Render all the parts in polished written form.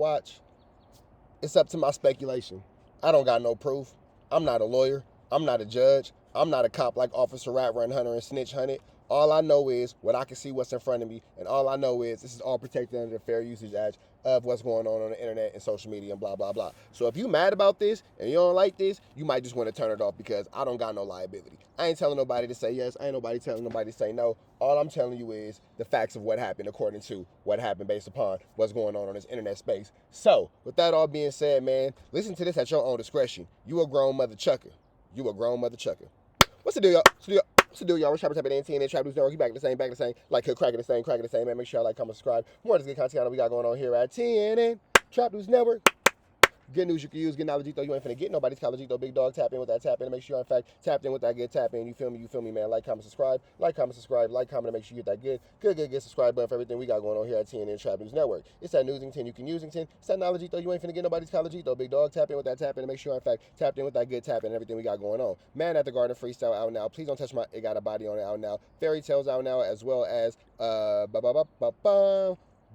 watch, it's up to my speculation. I don't got no proof. I'm not a lawyer. I'm not a judge. I'm not a cop like Officer Rat Run Hunter and Snitch Hunted. All I know is what I can see what's in front of me, and all I know is this is all protected under the Fair Usage Act of what's going on the internet and social media and blah, blah, blah. So if you mad about this and you don't like this, you might just want to turn it off because I don't got no liability. I ain't telling nobody to say yes. I ain't nobody telling nobody to say no. All I'm telling you is the facts of what happened according to what happened based upon what's going on this internet space. So with that all being said, man, listen to this at your own discretion. You a grown mother chucker. You a grown mother chucker. What's the deal, y'all? What's the deal, y'all? We're Trapper Tapping NT and Trap Luce Network. You back in the same. Like, cracking the same, man. Make sure y'all like, comment, subscribe. More of this good content we got going on here at TNN Trap Luce Network. Good news you can use. Good knowledge, though. You ain't finna get nobody's college, though. Big dog, tap in with that tap in. Make sure you're, in fact, tapped in with that good tap in. You feel me, man. Like, comment, subscribe. Like, comment, and make sure you get that good subscribe button for everything we got going on here at TNN Trap News Network. It's that Newsington. You can Usington. It's that knowledge, though. You ain't finna get nobody's college, though. Big dog, tap in with that tap in. And make sure you're, in fact, tapped in with that good tap in and everything we got going on. Man at the Garden freestyle out now. Please don't touch my It Got a Body on it out now. Fairy Tales out now, as well as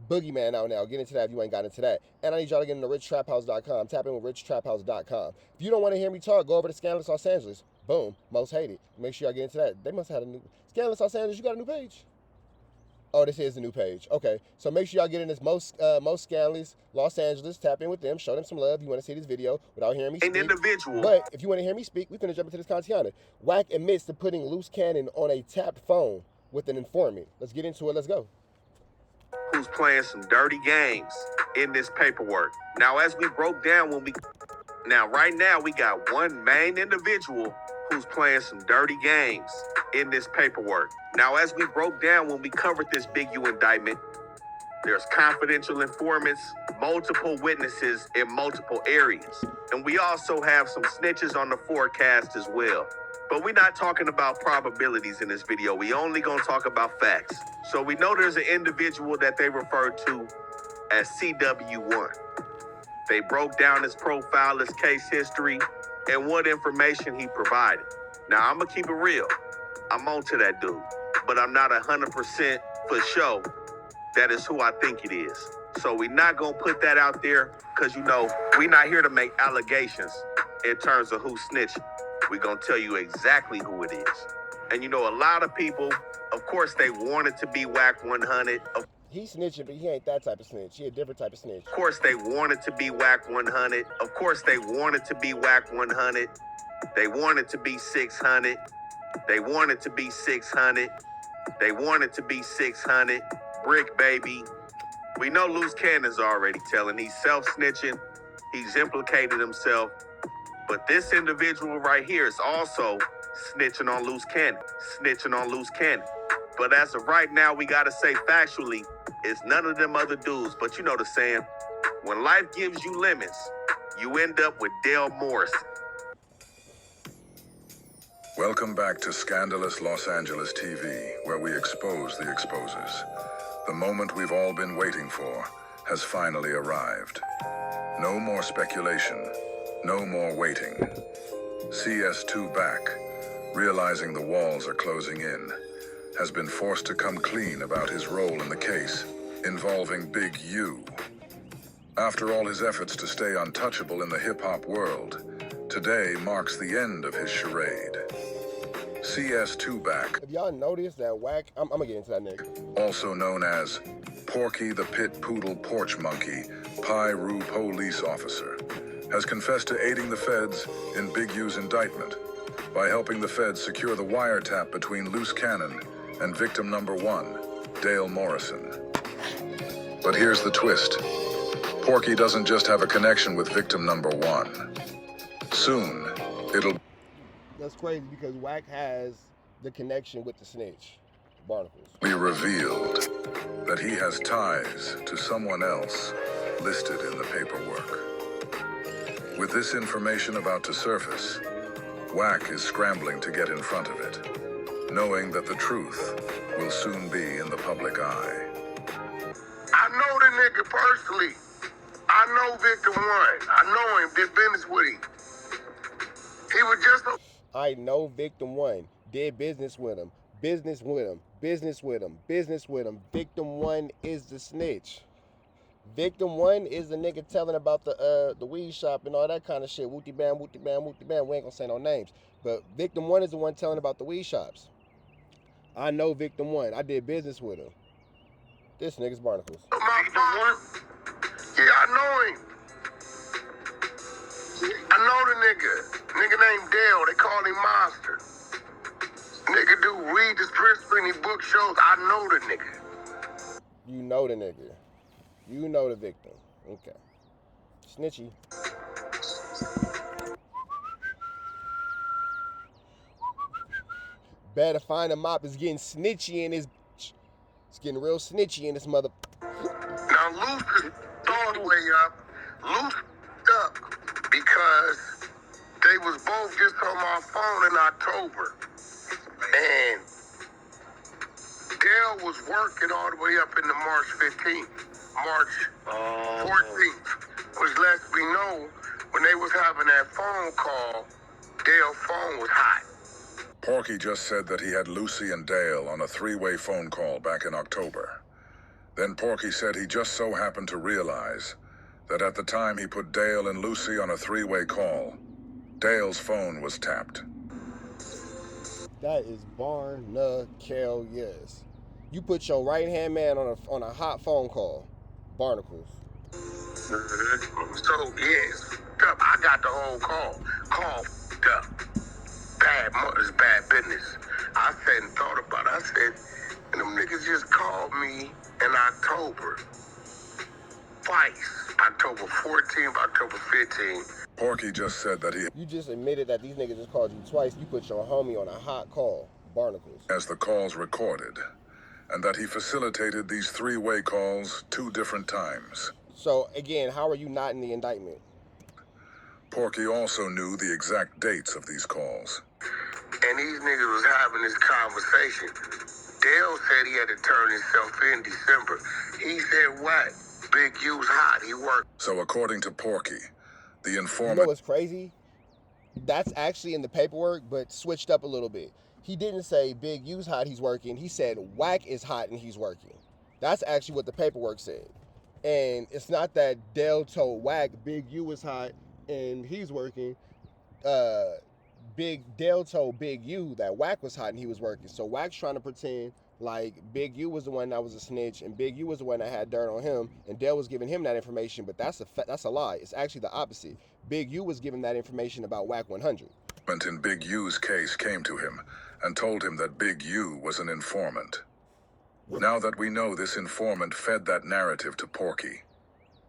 Boogeyman out now. Get into that if you ain't got into that. And I need y'all to get into richtraphouse.com. Tap in with richtraphouse.com. If you don't want to hear me talk, go over to Scandalous Los Angeles. Boom. Most hated. Make sure y'all get into that. They must have had a new... Scandalous Los Angeles, you got a new page? Oh, this is the new page. Okay. So make sure y'all get in this most Scandalous Los Angeles. Tap in with them. Show them some love. You want to see this video without hearing me speak. An individual. But if you want to hear me speak, we're going to jump into this content. Wack admits to putting Luce Cannon on a tapped phone with an informant. Let's get into it. Let's go. Who's playing some dirty games in this paperwork. Now, as we broke down right now we got one main individual who's playing some dirty games in this paperwork. Now, as we broke down when we covered this Big U indictment, there's confidential informants, multiple witnesses in multiple areas. And we also have some snitches on the forecast as well. But we're not talking about probabilities in this video. We only gonna talk about facts. So we know there's an individual that they refer to as CW1. They broke down his profile, his case history, and what information he provided. Now, I'm gonna keep it real. I'm onto that dude, but I'm not 100% for sure that is who I think it is. So we're not gonna put that out there because, you know, we're not here to make allegations in terms of who snitched. We're going to tell you exactly who it is. And, you know, a lot of people, of course, they wanted to be Wack 100. He's snitching, but he ain't that type of snitch. He a different type of snitch. Of course, they wanted to be Wack 100. Of course, they wanted to be Wack 100. They wanted to be 600. They wanted to be 600. They wanted to be 600. Brick, baby. We know Luce Cannon's already telling. He's self-snitching. He's implicated himself. But this individual right here is also snitching on Luce Cannon. But as of right now, we got to say factually, it's none of them other dudes. But you know the saying, when life gives you lemons, you end up with Dale Morrison. Welcome back to Scandalous Los Angeles TV, where we expose the exposers. The moment we've all been waiting for has finally arrived. No more speculation. No more waiting. CS2 Back, realizing the walls are closing in, has been forced to come clean about his role in the case involving Big U. After all his efforts to stay untouchable in the hip-hop world, today marks the end of his charade. CS2 Back. If y'all notice that Wack, I'm gonna get into that nigga. Also known as Porky the Pit Poodle Porch Monkey, Pyru Police Officer, has confessed to aiding the feds in Big U's indictment by helping the feds secure the wiretap between Luce Cannon and victim number 1, Dale Morrison. But here's the twist. Porky doesn't just have a connection with victim number 1. Soon, it'll... That's crazy because Wack has the connection with the snitch, Barnacles. ...be revealed that he has ties to someone else listed in the paperwork. With this information about to surface, Wack is scrambling to get in front of it, knowing that the truth will soon be in the public eye. I know the nigga personally. I know Victim 1. I know him, did business with him. He was just a... I know Victim 1, did business with him, business with him. Victim 1 is the snitch. Victim 1 is the nigga telling about the weed shop and all that kind of shit. Wooty bam, wooty bam, wooty bam. We ain't gonna say no names. But Victim 1 is the one telling about the weed shops. I know Victim 1. I did business with him. This nigga's barnacles. Victim 1? Yeah, I know him. I know the nigga. Nigga named Dale. They call him Monster. Nigga do read the dispensary book shows. I know the nigga. You know the nigga. You know the victim. Okay. Snitchy. Better find a mop. It's getting snitchy in this. It's getting real snitchy in this mother. Now Luce is all the way up. Luce up because they was both just on my phone in October. And Dale was working all the way up into March 15th. March 14th, which lets me know when they was having that phone call, Dale's phone was hot. Porky just said that he had Lucy and Dale on a three-way phone call back in October. Then Porky said he just so happened to realize that at the time he put Dale and Lucy on a three-way call, Dale's phone was tapped. That is barnacles, yes. You put your right-hand man on a hot phone call. Barnacles. So, yes, I got the whole call. Call up. It's bad business. I said and thought about it. I said, and them niggas just called me in October. Twice. October 14th, October 15th. Porky just said that he You just admitted that these niggas just called you twice. You put your homie on a hot call. Barnacles. has the calls recorded, and that he facilitated these three-way calls 2 different times. So, again, how are you not in the indictment? Porky also knew the exact dates of these calls. And these niggas was having this conversation. Dale said he had to turn himself in December. He said, what? Big U's hot. He worked. So according to Porky, the You know informant what's crazy? That's actually in the paperwork, but switched up a little bit. He didn't say Big U's hot, he's working. He said Wack is hot and he's working. That's actually what the paperwork said. And it's not that Dale told Wack Big U is hot and he's working. Dale told Big U that Wack was hot and he was working. So Wack's trying to pretend like Big U was the one that was a snitch and Big U was the one that had dirt on him and Dale was giving him that information, but that's a lie. It's actually the opposite. Big U was giving that information about Wack 100. in Big U's case came to him and told him that Big U was an informant. Now that we know this informant fed that narrative to Porky,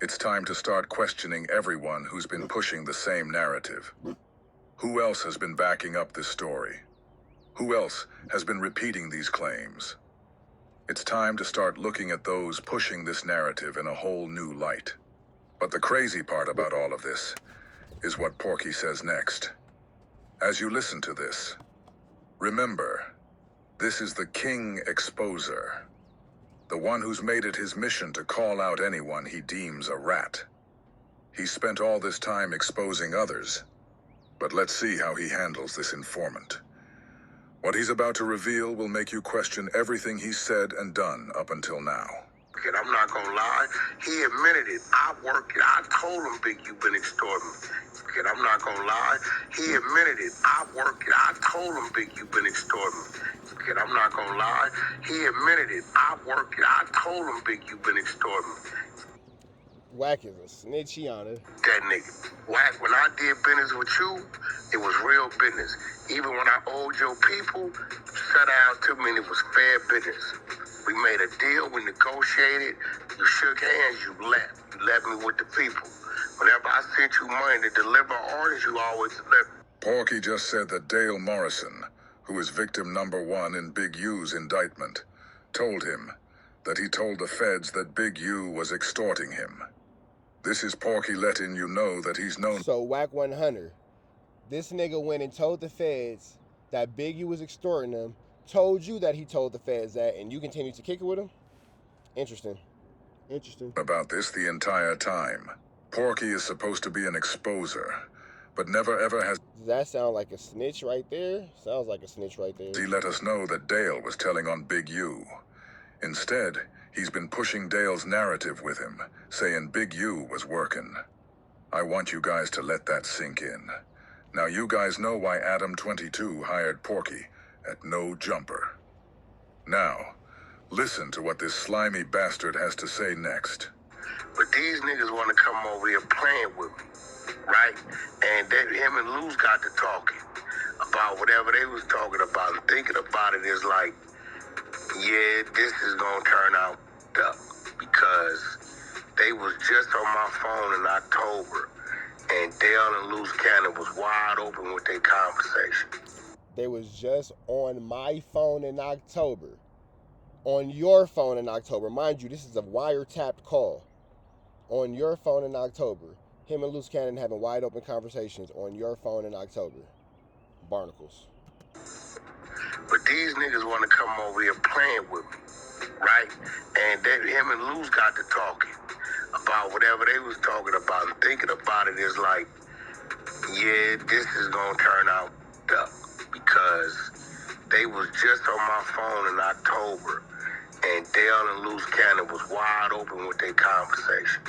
it's time to start questioning everyone who's been pushing the same narrative. Who else has been backing up this story? Who else has been repeating these claims? It's time to start looking at those pushing this narrative in a whole new light. But the crazy part about all of this is what Porky says next. As you listen to this, remember, this is the King Exposer, the one who's made it his mission to call out anyone he deems a rat. He spent all this time exposing others, but let's see how he handles this informant. What he's about to reveal will make you question everything he's said and done up until now. And I'm not gonna lie, he admitted it. I worked it. I told him Big U been extorting me. And I'm not gonna lie, he admitted it. I worked it. I told him Big U been extorting me. And I'm not gonna lie, he admitted it. I worked it. I told him Big U been extorting me. Wack is a snitchy on it. That nigga. Wack, when I did business with you, it was real business. Even when I owed your people, shut out to me and it was fair business. We made a deal, we negotiated, you shook hands, you left. You left me with the people. Whenever I sent you money to deliver orders, you always delivered. Porky just said that Dale Morrison, who is victim number 1 in Big U's indictment, told him that he told the feds that Big U was extorting him. This is Porky letting you know that he's known. So Wack 100. This nigga went and told the feds that Big U was extorting them, told you that he told the feds that, and you continue to kick it with him? Interesting. Interesting. About this the entire time. Porky is supposed to be an exposer, but never ever has Does that sound like a snitch right there? Sounds like a snitch right there. he let us know that Dale was telling on Big U. Instead, He's been pushing Dale's narrative with him, saying Big U was working. I want you guys to let that sink in. Now you guys know why Adam 22 hired Porky at no jumper. Now, listen to what this slimy bastard has to say next. But these niggas want to come over here playing with me, right? And then him and Luce got to talking about whatever they was talking about. And thinking about it is like, yeah, this is going to turn out up. Because they was just on my phone in October. And Dale and Luce Cannon was wide open with their conversation. They was just on my phone in October. On your phone in October. Mind you, this is a wiretapped call. On your phone in October. Him and Luce Cannon having wide open conversations on your phone in October. Barnacles. But these niggas want to come over here playing with me, right? And then him and Luce got to talking about whatever they was talking about. And thinking about it is like, yeah, this is going to turn out up. Because they was just on my phone in October. And Dale and Luce Cannon was wide open with their conversation.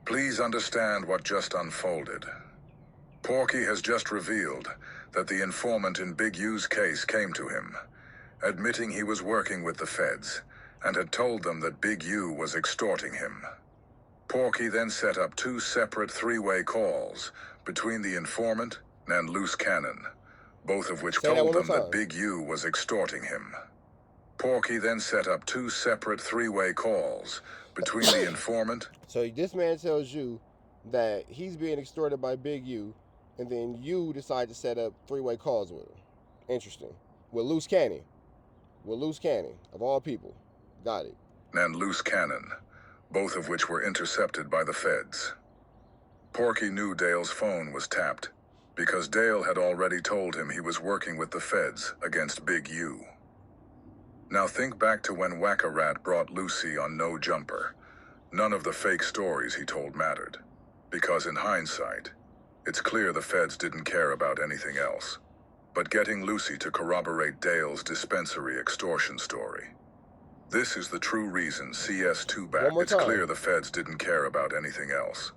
Please understand what just unfolded. Porky has just revealed that the informant in Big U's case came to him, admitting he was working with the feds, and had told them that Big U was extorting him. Porky then set up 2 separate 3-way calls between the informant and Luce Cannon, both of which told them that Big U was extorting him. Porky then set up 2 separate 3-way calls between the informant. So this man tells you that he's being extorted by Big U, and then you decide to set up 3-way calls with him. Interesting. With Luce Cannon. With Luce Cannon, of all people. Got it. And Luce Cannon, both of which were intercepted by the feds. Porky knew Dale's phone was tapped, because Dale had already told him he was working with the feds against Big U. Now think back to when Whack-A-Rat brought Lucy on No Jumper. None of the fake stories he told mattered, because in hindsight, it's clear the feds didn't care about anything else but getting Lucy to corroborate Dale's dispensary extortion story. This is the true reason CS2 back. It's clear the feds didn't care about anything else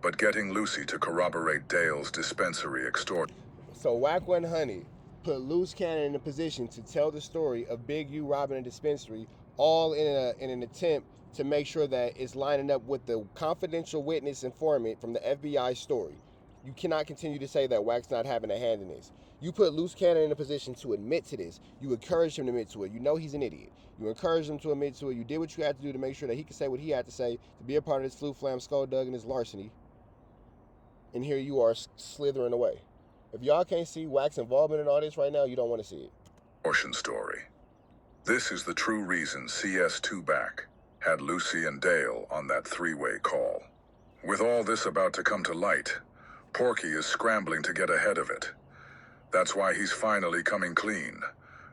but getting Lucy to corroborate Dale's dispensary extortion. So Wack 100 put Luce Cannon in a position to tell the story of Big U robbing a dispensary, all in an attempt to make sure that it's lining up with the confidential witness informant from the FBI story. You cannot continue to say that Wack's not having a hand in this. You put Luce Cannon in a position to admit to this. You encouraged him to admit to it. You know he's an idiot. You encouraged him to admit to it. You did what you had to do to make sure that he could say what he had to say to be a part of this flu flam skulldug and his larceny. And here you are slithering away. If y'all can't see Wack's involvement in all this right now, you don't want to see it. Extortion story. This is the true reason CS2 back had Lucy and Dale on that 3-way call. With all this about to come to light, Porky is scrambling to get ahead of it. That's why he's finally coming clean,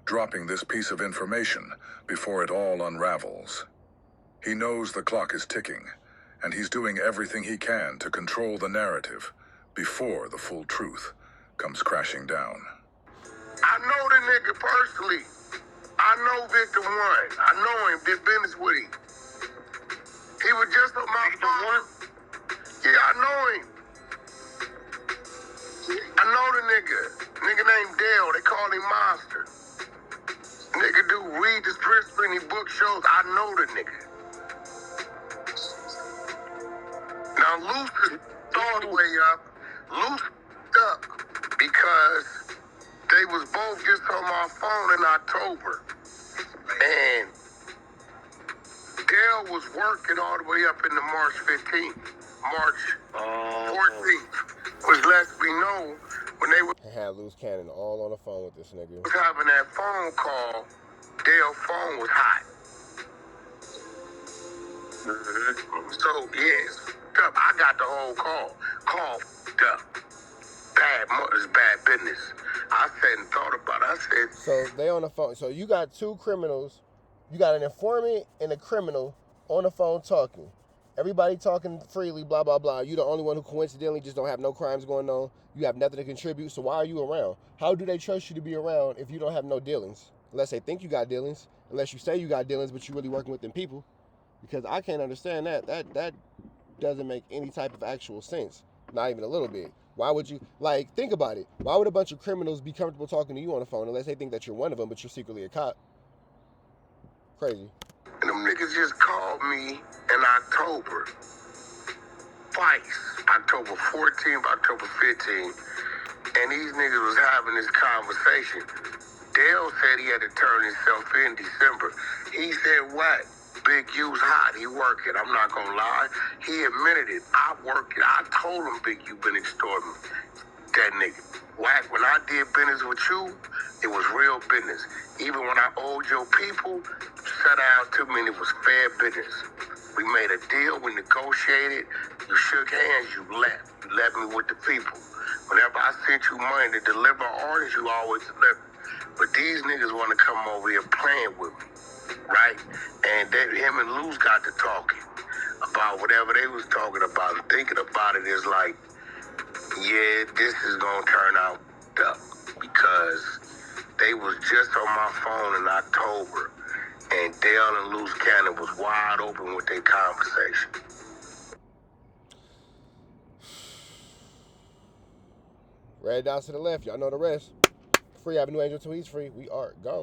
dropping this piece of information before it all unravels. He knows the clock is ticking, and he's doing everything he can to control the narrative before the full truth comes crashing down. I know the nigga personally. I know Victor 1. I know him, did business with him. He was just on my phone. Yeah, I know him. I know the nigga. Nigga named Dale. They call him Monster. Nigga do read the scripts in his book shows. I know the nigga. Now Luce is all the way up. Luce up because they was both just on my phone in October. And Dale was working all the way up into March 15th, March 14th, which lets me know when they had Luce Cannon all on the phone with this nigga. was having that phone call, Dale's phone was hot. So, yes, I got the whole call. Call up. It's bad business. I said and thought about it. I said. So they on the phone. So you got 2 criminals. You got an informant and a criminal on the phone talking. Everybody talking freely, blah, blah, blah. You the only one who coincidentally just don't have no crimes going on. You have nothing to contribute. So why are you around? How do they trust you to be around if you don't have no dealings? Unless they think you got dealings. unless you say you got dealings, but you really working with them people. Because I can't understand that. That doesn't make any type of actual sense. Not even a little bit. Why would you, like, think about it. Why would a bunch of criminals be comfortable talking to you on the phone unless they think that you're one of them, but you're secretly a cop? Crazy. And them niggas just called me in October. Twice. October 14th, October 15th. And these niggas was having this conversation. Dale said he had to turn himself in December. He said, what? Big U's hot. He working. I'm not gonna lie. He admitted it. I work it. I told him Big U been extorting me. That nigga. Wack, when I did business with you, it was real business. Even when I owed your people, set out to me and it was fair business. We made a deal, we negotiated, you shook hands, you left. You left me with the people. Whenever I sent you money to deliver orders, you always deliver. But these niggas want to come over here playing with me, right? And him and Luce got to talking about whatever they was talking about. And thinking about it is like, yeah, this is going to turn out up. Because they was just on my phone in October. And Dale and Luce Cannon was wide open with their conversation. Red dots to the left. Y'all know the rest. Free Avenue Angel till he's free. We are gone.